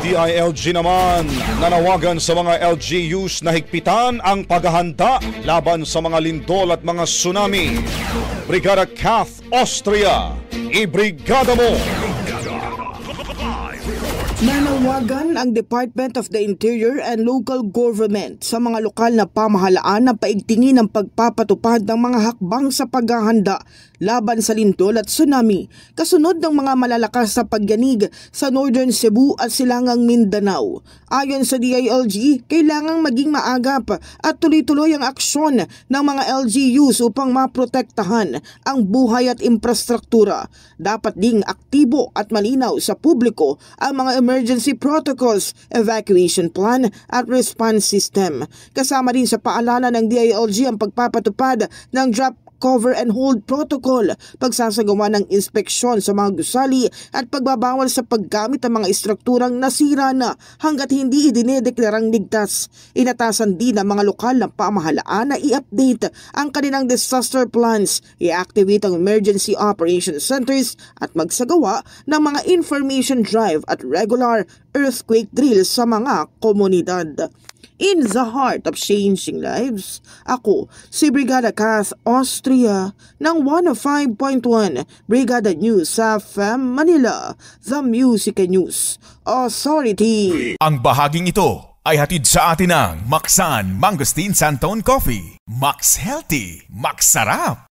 DILG naman nanawagan sa mga LGUs na higpitan ang paghahanda laban sa mga lindol at mga tsunami. Brigada Kath Austria, ibrigada mo! Nanawagan ang Department of the Interior and Local Government sa mga lokal na pamahalaan na paigtingin ang pagpapatupad ng mga hakbang sa paghahanda laban sa lindol at tsunami kasunod ng mga malalakas na pagyanig sa Northern Cebu at Silangang Mindanao. Ayon sa DILG, kailangang maging maagap at tuloy-tuloy ang aksyon ng mga LGUs upang maprotektahan ang buhay at infrastruktura. Dapat ding aktibo at malinaw sa publiko ang mga emergency protocols, evacuation plan at response system. Kasama din sa paalala ng DILG ang pagpapatupad ng drop cover and hold protocol, pagsasagawa ng inspeksyon sa mga gusali at pagbabawal sa paggamit ng mga istrukturang nasira na hanggat hindi idinedeklarang ligtas. Inatasan din ng mga lokal na pamahalaan na i-update ang kanilang disaster plans, i-activate ang emergency operation centers at magsagawa ng mga information drive at regular earthquake drills sa mga komunidad. In the heart of changing lives, ako si Brigada Kath Austria ng 105.1 Brigada News sa FM Manila, The Music News Authority. Ang bahaging ito ay hatid sa atin ng Maxan Mangosteen Santon Coffee. Max Healthy, Max Sarap.